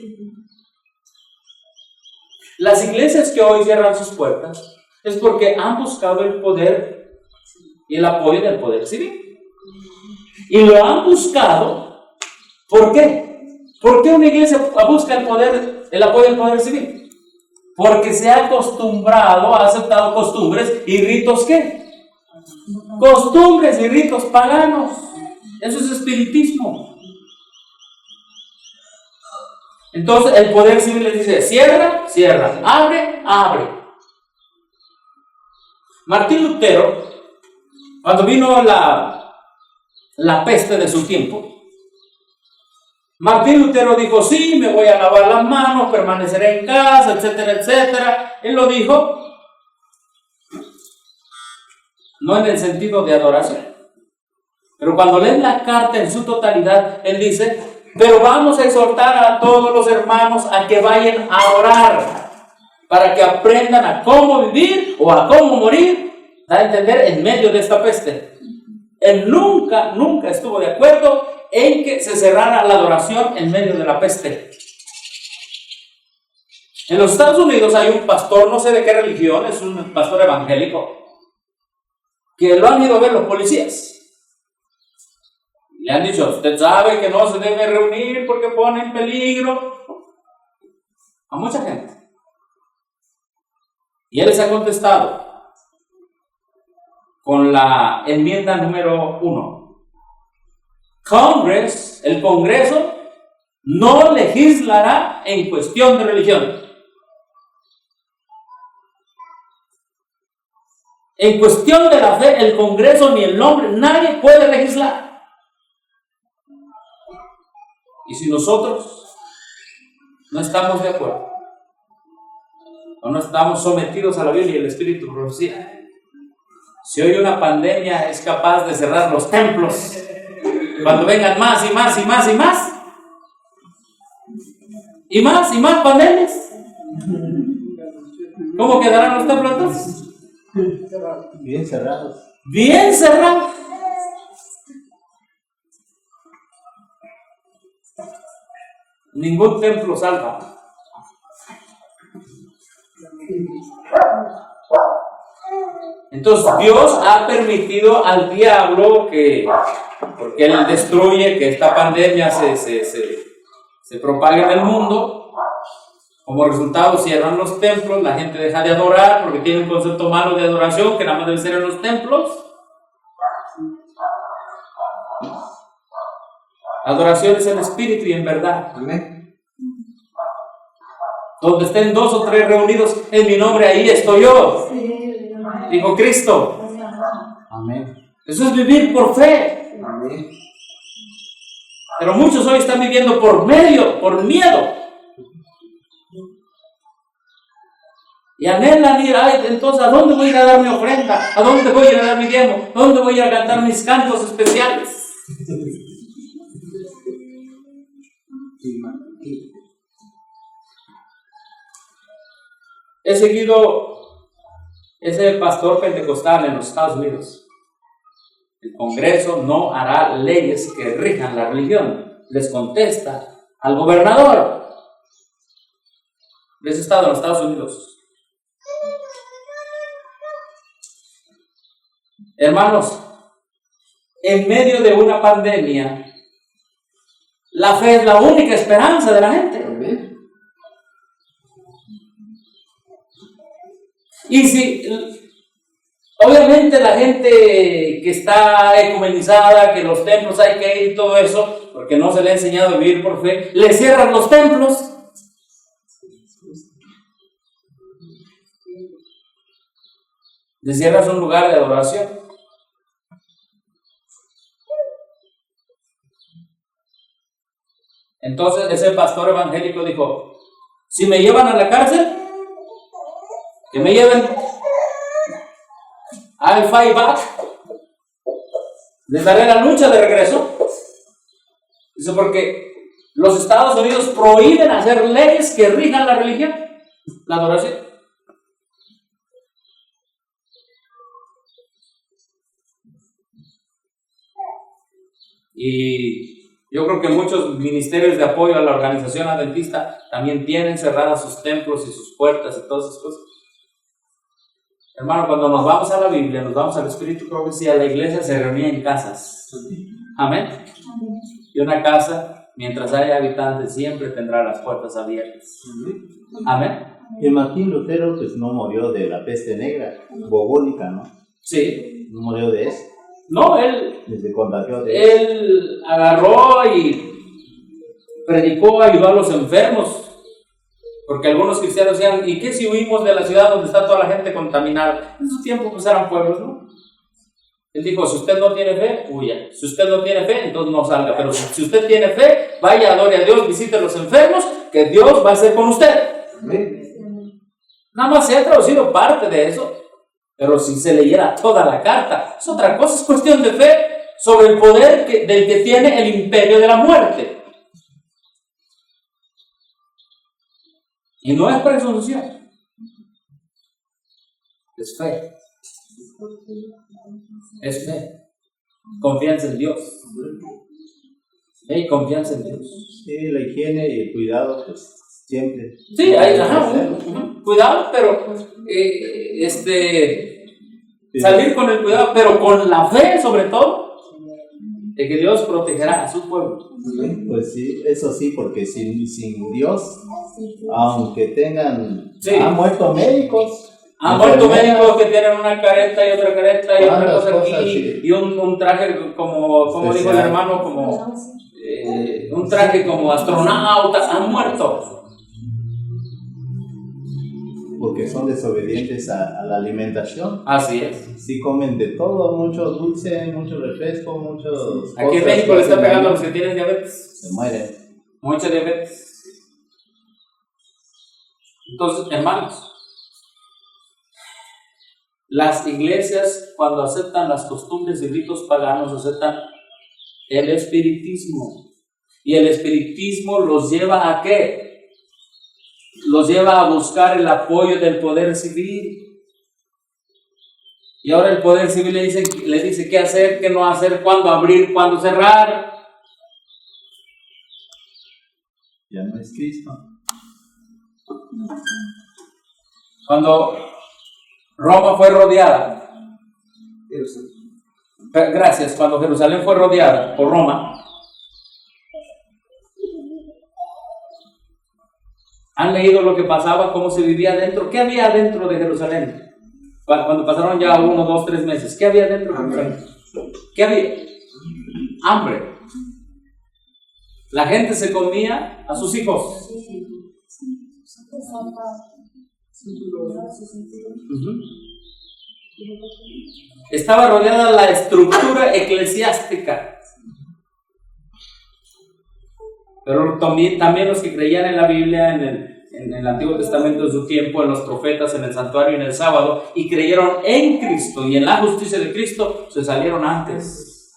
Speaker 1: Las iglesias que hoy cierran sus puertas es porque han buscado el poder y el apoyo del poder civil. Y lo han buscado, ¿por qué? ¿Por qué una iglesia busca el apoyo del poder civil? Porque se ha acostumbrado, ha aceptado costumbres y ritos ¿qué? Costumbres y ritos paganos. Eso es espiritismo. Entonces el poder civil les dice, cierra, cierra, abre, abre. Martín Lutero, cuando vino la peste de su tiempo, Martín Lutero dijo, sí, me voy a lavar las manos, permaneceré en casa, etcétera, etcétera. Él lo dijo, no en el sentido de adoración. Pero cuando leen la carta en su totalidad, él dice, pero vamos a exhortar a todos los hermanos a que vayan a orar, para que aprendan a cómo vivir o a cómo morir, da a entender, en medio de esta peste. Él nunca estuvo de acuerdo en que se cerrara la adoración en medio de la peste. En los Estados Unidos hay un pastor, no sé de qué religión, es un pastor evangélico, que lo han ido a ver los policías. Le han dicho, usted sabe que no se debe reunir porque pone en peligro a mucha gente. Y él les ha contestado con la enmienda número 1. El Congreso no legislará en cuestión de religión. En cuestión de la fe, el Congreso ni el hombre, nadie puede legislar. Y si nosotros no estamos de acuerdo, o no estamos sometidos a la Biblia y el Espíritu de Profecía, si hoy una pandemia es capaz de cerrar los templos, cuando vengan más y más y más y más, y más pandemias, ¿cómo quedarán los templos entonces?
Speaker 2: Bien cerrados.
Speaker 1: Bien cerrados. Ningún templo salva. Entonces Dios ha permitido al diablo porque él destruye, que esta pandemia se propague en el mundo. Como resultado cierran los templos, la gente deja de adorar porque tiene un concepto malo de adoración que nada más debe ser en los templos. Adoración es en espíritu y en verdad.
Speaker 4: Amén.
Speaker 1: Donde estén 2 o 3 reunidos en mi nombre, ahí estoy yo, dijo Cristo.
Speaker 2: Amén.
Speaker 1: Eso es vivir por fe.
Speaker 4: Amén.
Speaker 1: Pero muchos hoy están viviendo por miedo. Y anhelan ir, entonces, ¿a dónde voy a ir a dar mi ofrenda? ¿A dónde voy a ir a dar mi diezmo? ¿A dónde voy a ir a cantar mis cantos especiales? He seguido ese pastor pentecostal en los Estados Unidos. El Congreso no hará leyes que rijan la religión. Les contesta al gobernador de ese estado en los Estados Unidos. Hermanos, en medio de una pandemia, la fe es la única esperanza de la gente.
Speaker 4: Amén.
Speaker 1: Y si, obviamente la gente que está ecumenizada, que los templos hay que ir y todo eso, porque no se le ha enseñado a vivir por fe, le cierran los templos. Le cierras un lugar de adoración. Entonces ese pastor evangélico dijo, si me llevan a la cárcel, que me lleven al fight back, les daré la lucha de regreso. Dice, porque los Estados Unidos prohíben hacer leyes que rijan la religión, la adoración. Y yo creo que muchos ministerios de apoyo a la organización adventista también tienen cerradas sus templos y sus puertas y todas esas cosas. Hermano, cuando nos vamos a la Biblia, nos vamos al Espíritu Profecía, la iglesia se reunía en casas. Amén. Y una casa, mientras haya habitantes, siempre tendrá las puertas abiertas. Amén.
Speaker 2: Y Martín Lutero pues no murió de la peste negra, bubónica, ¿no?
Speaker 1: Sí.
Speaker 2: No murió de eso.
Speaker 1: No, él
Speaker 2: Se contagió de eso.
Speaker 1: Él agarró y predicó, ayudó a los enfermos. Porque algunos cristianos decían, ¿y qué si huimos de la ciudad donde está toda la gente contaminada? En su tiempo pues eran pueblos, ¿no? Él dijo, si usted no tiene fe, huya. Si usted no tiene fe, entonces no salga. Pero si usted tiene fe, vaya, adore a Dios, visite a los enfermos, que Dios va a ser con usted. Nada más se ha traducido parte de eso. Pero si se leyera toda la carta, es otra cosa, es cuestión de fe sobre el poder del que tiene el imperio de la muerte. Y no es presunción, es fe. Es fe. Confianza en Dios. Fe y confianza en Dios.
Speaker 2: Sí, la higiene y el cuidado, pues siempre.
Speaker 1: Sí, hay cuidado, pero salir con el cuidado, pero con la fe sobre todo, de que Dios protegerá a su pueblo.
Speaker 2: Pues sí, eso sí, porque sin Dios, aunque tengan,
Speaker 1: Sí.
Speaker 2: han muerto médicos.
Speaker 1: Han muerto médicos que tienen una careta y otra careta y otra cosa
Speaker 2: cosas,
Speaker 1: aquí,
Speaker 2: sí.
Speaker 1: y un traje como dijo el hermano, como un traje como astronautas, han muerto.
Speaker 2: Porque son desobedientes a la alimentación.
Speaker 1: Así es.
Speaker 2: Sí comen de todo, mucho dulce, mucho refresco, muchos.
Speaker 1: Aquí en México le está pegando a los que tienen diabetes.
Speaker 2: Se mueren.
Speaker 1: Mucha diabetes. Entonces, hermanos, las iglesias cuando aceptan las costumbres y ritos paganos, aceptan el espiritismo. Y el espiritismo los lleva ¿a qué? Los lleva a buscar el apoyo del poder civil. Y ahora el poder civil le dice qué hacer, qué no hacer, cuándo abrir, cuándo cerrar.
Speaker 2: Ya no es Cristo.
Speaker 1: Cuando Roma fue rodeada Gracias, cuando Jerusalén fue rodeada por Roma, ¿han leído lo que pasaba, cómo se vivía dentro? ¿Qué había dentro de Jerusalén? Cuando pasaron ya 1, 2, 3 meses, ¿qué había dentro de Jerusalén? ¿Qué había? Hambre. La gente se comía a sus hijos. Estaba rodeada la estructura eclesiástica. Pero también los que creían en la Biblia, en el Antiguo Testamento de su tiempo, en los profetas, en el santuario y en el sábado, y creyeron en Cristo y en la justicia de Cristo, se salieron antes.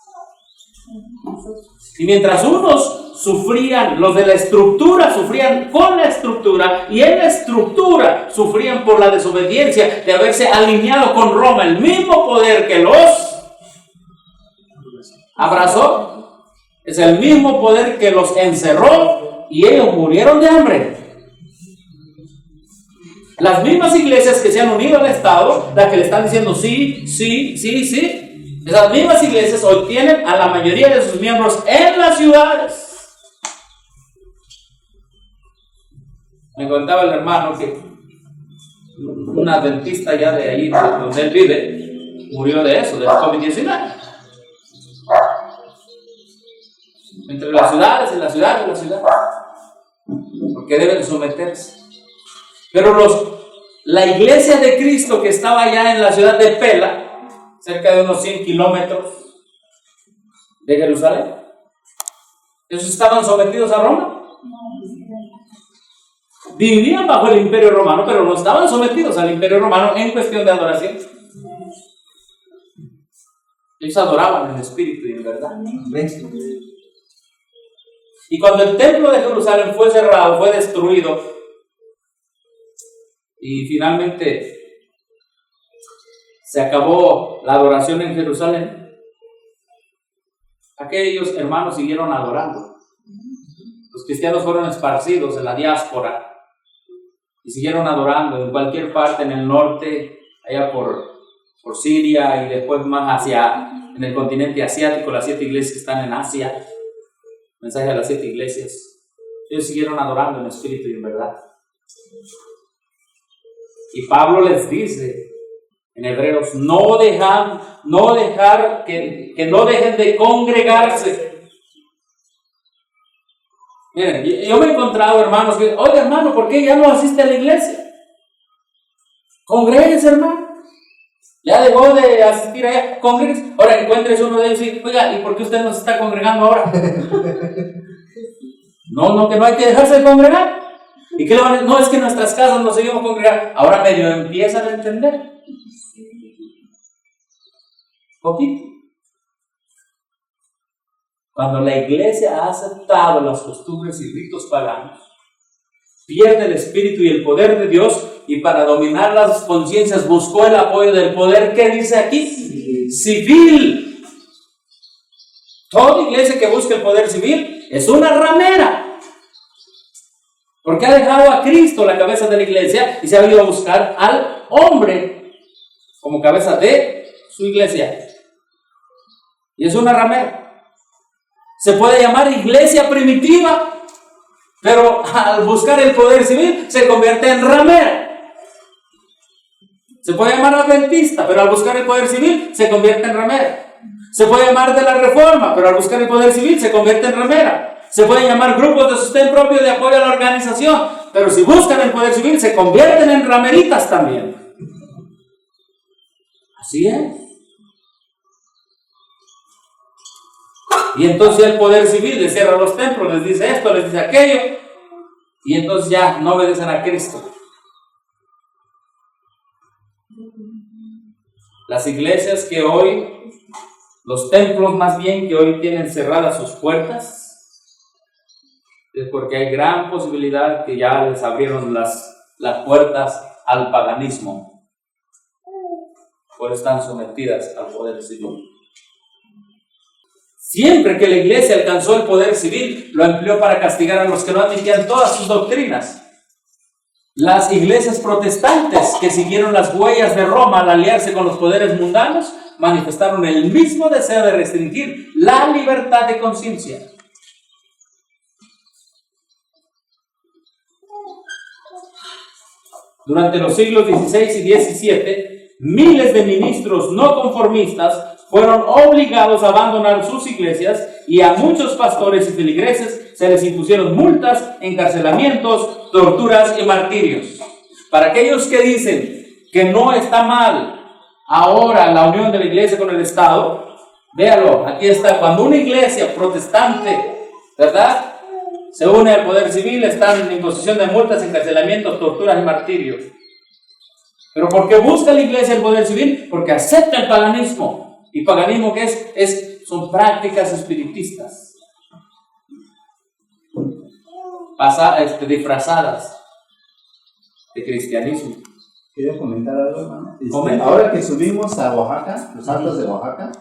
Speaker 1: Y mientras unos sufrían, los de la estructura sufrían con la estructura, y en la estructura sufrían por la desobediencia de haberse alineado con Roma, el mismo poder que los abrazó, es el mismo poder que los encerró y ellos murieron de hambre. Las mismas iglesias que se han unido al Estado, las que le están diciendo sí, sí, sí, sí, esas mismas iglesias hoy tienen a la mayoría de sus miembros en las ciudades. Me contaba el hermano que una dentista ya de ahí donde él vive murió de eso, del COVID-19. Entre las ciudades y la ciudad y la ciudad, porque deben someterse. Pero la iglesia de Cristo que estaba allá en la ciudad de Pela, cerca de unos 100 kilómetros de Jerusalén, ellos estaban sometidos a Roma. Vivían bajo el imperio romano, pero no estaban sometidos al imperio romano en cuestión de adoración. Ellos adoraban en espíritu y en verdad. Y cuando el templo de Jerusalén fue cerrado, fue destruido, y finalmente se acabó la adoración en Jerusalén, aquellos hermanos siguieron adorando. Los cristianos fueron esparcidos en la diáspora y siguieron adorando en cualquier parte, en el norte, allá por Siria, y después más en el continente asiático. Las 7 iglesias que están en Asia, mensaje a las 7 iglesias, ellos siguieron adorando en espíritu y en verdad. Y Pablo les dice en Hebreos, que no dejen de congregarse. Miren, yo me he encontrado hermanos que, oye hermano, ¿por qué ya no asiste a la iglesia? Congréguese, hermano. Ya dejó de asistir allá, congréguese. Ahora encuentres uno de ellos y, oiga, ¿y por qué usted no se está congregando ahora? No, que no hay que dejarse de congregar. ¿Y qué le van a decir? No, es que en nuestras casas nos seguimos congregando. Ahora medio empiezan a entender. Poquito. Cuando la iglesia ha aceptado las costumbres y ritos paganos, pierde el espíritu y el poder de Dios, y para dominar las conciencias buscó el apoyo del poder, ¿qué dice aquí? Civil. Toda iglesia que busca el poder civil es una ramera, porque ha dejado a Cristo la cabeza de la iglesia y se ha ido a buscar al hombre como cabeza de su iglesia, y es una ramera. Se puede llamar iglesia primitiva, pero al buscar el poder civil se convierte en ramera. Se puede llamar adventista, pero al buscar el poder civil se convierte en ramera. Se puede llamar de la reforma, pero al buscar el poder civil se convierte en ramera. Se pueden llamar grupos de sostén propio de apoyo a la organización, pero si buscan el poder civil se convierten en rameritas también. Así es. Y entonces el poder civil les cierra los templos, les dice esto, les dice aquello, y entonces ya no obedecen a Cristo. Las iglesias que hoy, los templos más bien que hoy tienen cerradas sus puertas, es porque hay gran posibilidad que ya les abrieron las puertas al paganismo, o están sometidas al poder civil. Siempre que la iglesia alcanzó el poder civil, lo empleó para castigar a los que no admitían todas sus doctrinas. Las iglesias protestantes que siguieron las huellas de Roma al aliarse con los poderes mundanos manifestaron el mismo deseo de restringir la libertad de conciencia. Durante los siglos XVI y XVII, miles de ministros no conformistas fueron obligados a abandonar sus iglesias y a muchos pastores y feligreses se les impusieron multas, encarcelamientos, torturas y martirios. Para aquellos que dicen que no está mal ahora la unión de la iglesia con el Estado, véalo, aquí está, cuando una iglesia protestante, ¿verdad?, se une al poder civil, están en imposición de multas, encarcelamientos, torturas y martirios. ¿Pero por qué busca la iglesia el poder civil? Porque acepta el paganismo. ¿Y paganismo qué es? Son prácticas espiritistas, disfrazadas de cristianismo.
Speaker 2: Quería comentar algo, hermano.
Speaker 1: Comenta.
Speaker 2: Ahora que subimos a Oaxaca, los altos de Oaxaca,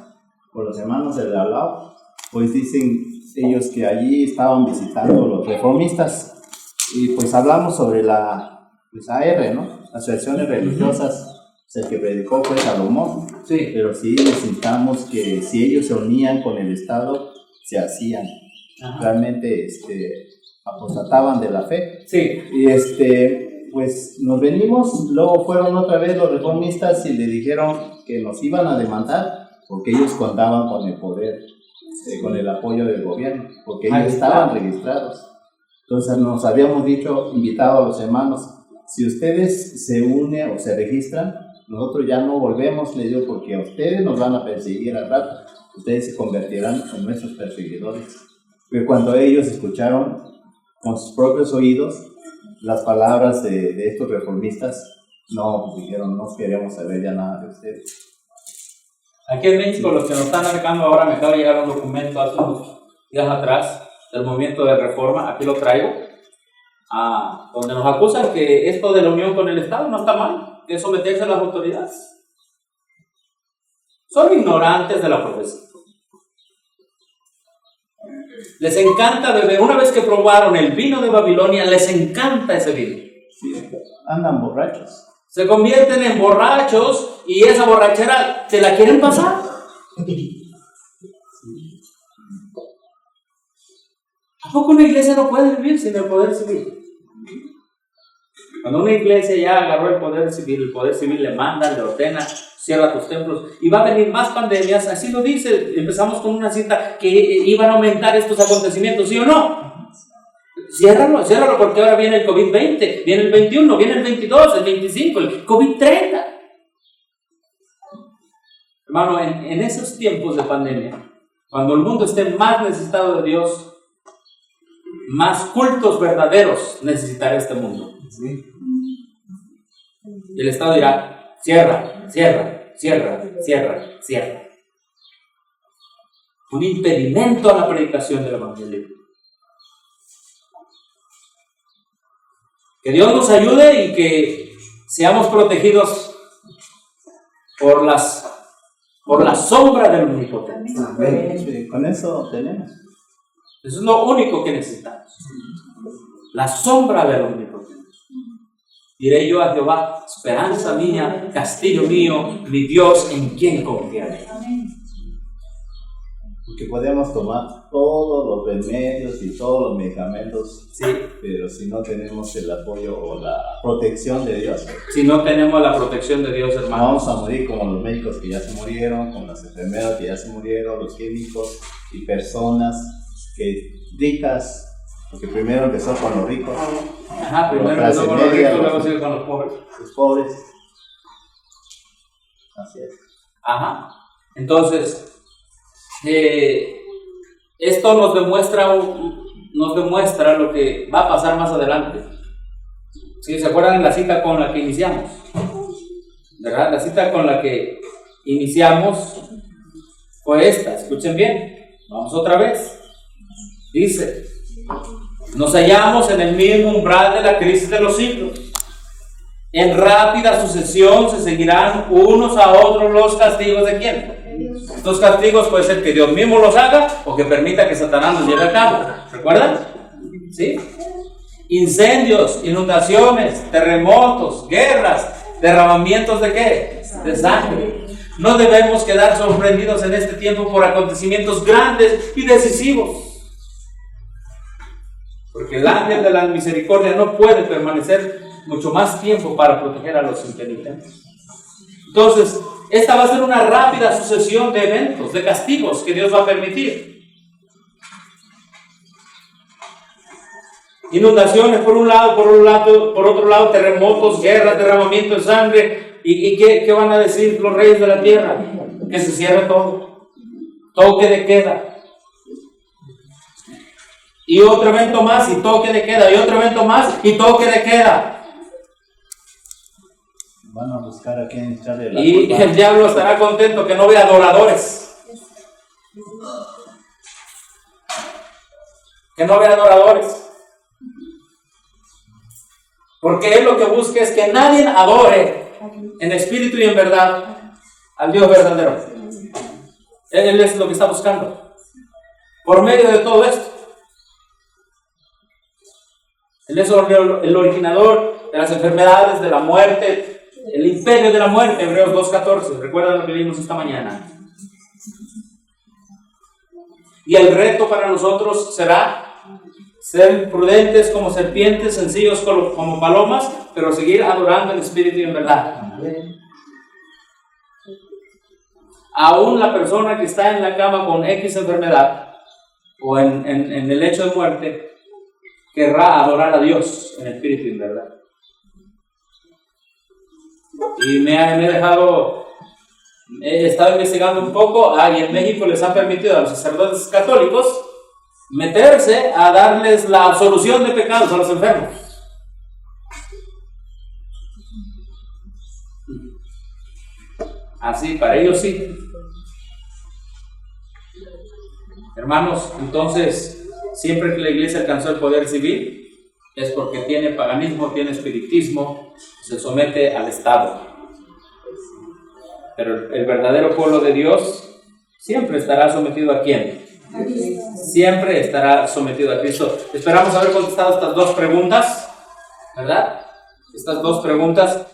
Speaker 2: con los hermanos del Alao, pues dicen ellos que allí estaban visitando los reformistas y pues hablamos sobre la AR, ¿no? Asociaciones religiosas, el que predicó fue Salomón,
Speaker 1: Sí.
Speaker 2: pero sí necesitamos que si ellos se unían con el Estado, se hacían, realmente apostataban de la fe.
Speaker 1: Sí.
Speaker 2: Y pues nos venimos, luego fueron otra vez los reformistas y le dijeron que nos iban a demandar porque ellos contaban con el poder, con el apoyo del gobierno, porque ellos estaban registrados. Entonces nos habíamos invitado a los hermanos, si ustedes se unen o se registran, nosotros ya no volvemos, le digo, porque a ustedes nos van a perseguir al rato, ustedes se convertirán en nuestros perseguidores. Pero cuando ellos escucharon con sus propios oídos las palabras de estos reformistas, no, dijeron, no queremos saber ya nada de ustedes.
Speaker 1: Aquí en México, los que nos están acercando ahora, me acaba de llegar un documento hace unos días atrás del movimiento de reforma, aquí lo traigo, donde nos acusan que esto de la unión con el Estado no está mal, que es someterse a las autoridades. Son ignorantes de la profecía. Les encanta beber. Una vez que probaron el vino de Babilonia, les encanta ese vino.
Speaker 2: Sí, andan borrachos.
Speaker 1: Se convierten en borrachos y esa borrachera se la quieren pasar. ¿A poco una iglesia no puede vivir sin el poder civil? Cuando una iglesia ya agarró el poder civil le manda, le ordena, cierra tus templos y va a venir más pandemias, así lo dice. Empezamos con una cita que iban a aumentar estos acontecimientos, ¿sí o no? Ciérralo porque ahora viene el COVID-20, viene el 21, viene el 22, el 25, el COVID-30. Hermano, en esos tiempos de pandemia, cuando el mundo esté más necesitado de Dios, más cultos verdaderos necesitará este mundo.
Speaker 4: Sí.
Speaker 1: Y el Estado dirá, cierra. Un impedimento a la predicación del Evangelio. Que Dios nos ayude y que seamos protegidos por la sombra del Omnipotente.
Speaker 4: Amén.
Speaker 2: Sí, con eso tenemos.
Speaker 1: Eso es lo único que necesitamos. La sombra del Omnipotente. Diré yo a Jehová, esperanza mía, castillo mío, mi Dios en quien confiaré.
Speaker 2: Porque podemos tomar todos los remedios y todos los medicamentos,
Speaker 1: Sí.
Speaker 2: pero si no tenemos el apoyo o la protección de Dios,
Speaker 1: Si no tenemos la protección de Dios, hermano,
Speaker 2: vamos a morir como los médicos que ya se murieron, como las enfermeras que ya se murieron, los químicos y personas que ricas, porque primero empezó con los ricos,
Speaker 1: primero
Speaker 2: clase
Speaker 1: empezó con los
Speaker 2: media,
Speaker 1: ricos, luego sigue con los pobres.
Speaker 2: los pobres. Así es.
Speaker 1: Entonces, esto nos demuestra lo que va a pasar más adelante. ¿Sí? ¿Se acuerdan la cita con la que iniciamos? ¿Verdad? La cita con la que iniciamos fue esta. Escuchen bien. Vamos otra vez. Dice, nos hallamos en el mismo umbral de la crisis de los siglos. En rápida sucesión se seguirán unos a otros los castigos de quién. Estos castigos puede ser que Dios mismo los haga o que permita que Satanás los lleve a cabo. ¿Recuerdan? ¿Sí? Incendios, inundaciones, terremotos, guerras, derramamientos ¿de qué? De sangre. No debemos quedar sorprendidos en este tiempo por acontecimientos grandes y decisivos. Porque el ángel de la misericordia no puede permanecer mucho más tiempo para proteger a los impenitentes. Entonces, esta va a ser una rápida sucesión de eventos, de castigos que Dios va a permitir. Inundaciones por un lado, por otro lado, terremotos, guerras, derramamiento de sangre. ¿Y qué van a decir los reyes de la tierra? Que se cierre todo. Toque de queda. Y otro evento más y toque de queda. Y otro evento más y toque de queda.
Speaker 2: Van a buscar a quien echarle la
Speaker 1: Y
Speaker 2: culpa.
Speaker 1: el diablo estará contento que no vea adoradores. Que no vea adoradores. Porque él lo que busca es que nadie adore en espíritu y en verdad al Dios verdadero. Él es lo que está buscando. Por medio de todo esto. Él es el originador de las enfermedades, de la muerte, el imperio de la muerte, Hebreos 2:14. ¿Recuerdan lo que vimos esta mañana? Y el reto para nosotros será ser prudentes como serpientes, sencillos como palomas, pero seguir adorando en espíritu y en verdad. Aún la persona que está en la cama con X enfermedad o en el lecho de muerte querrá adorar a Dios en espíritu y en verdad. Y he estado investigando un poco, y en México les han permitido a los sacerdotes católicos meterse a darles la absolución de pecados a los enfermos. Así, para ellos sí. Hermanos, entonces, siempre que la iglesia alcanzó el poder civil, es porque tiene paganismo, tiene espiritismo, se somete al Estado. Pero el verdadero pueblo de Dios siempre estará sometido ¿a quién? Siempre estará sometido a Cristo. Esperamos haber contestado estas dos preguntas, ¿verdad? Estas dos preguntas.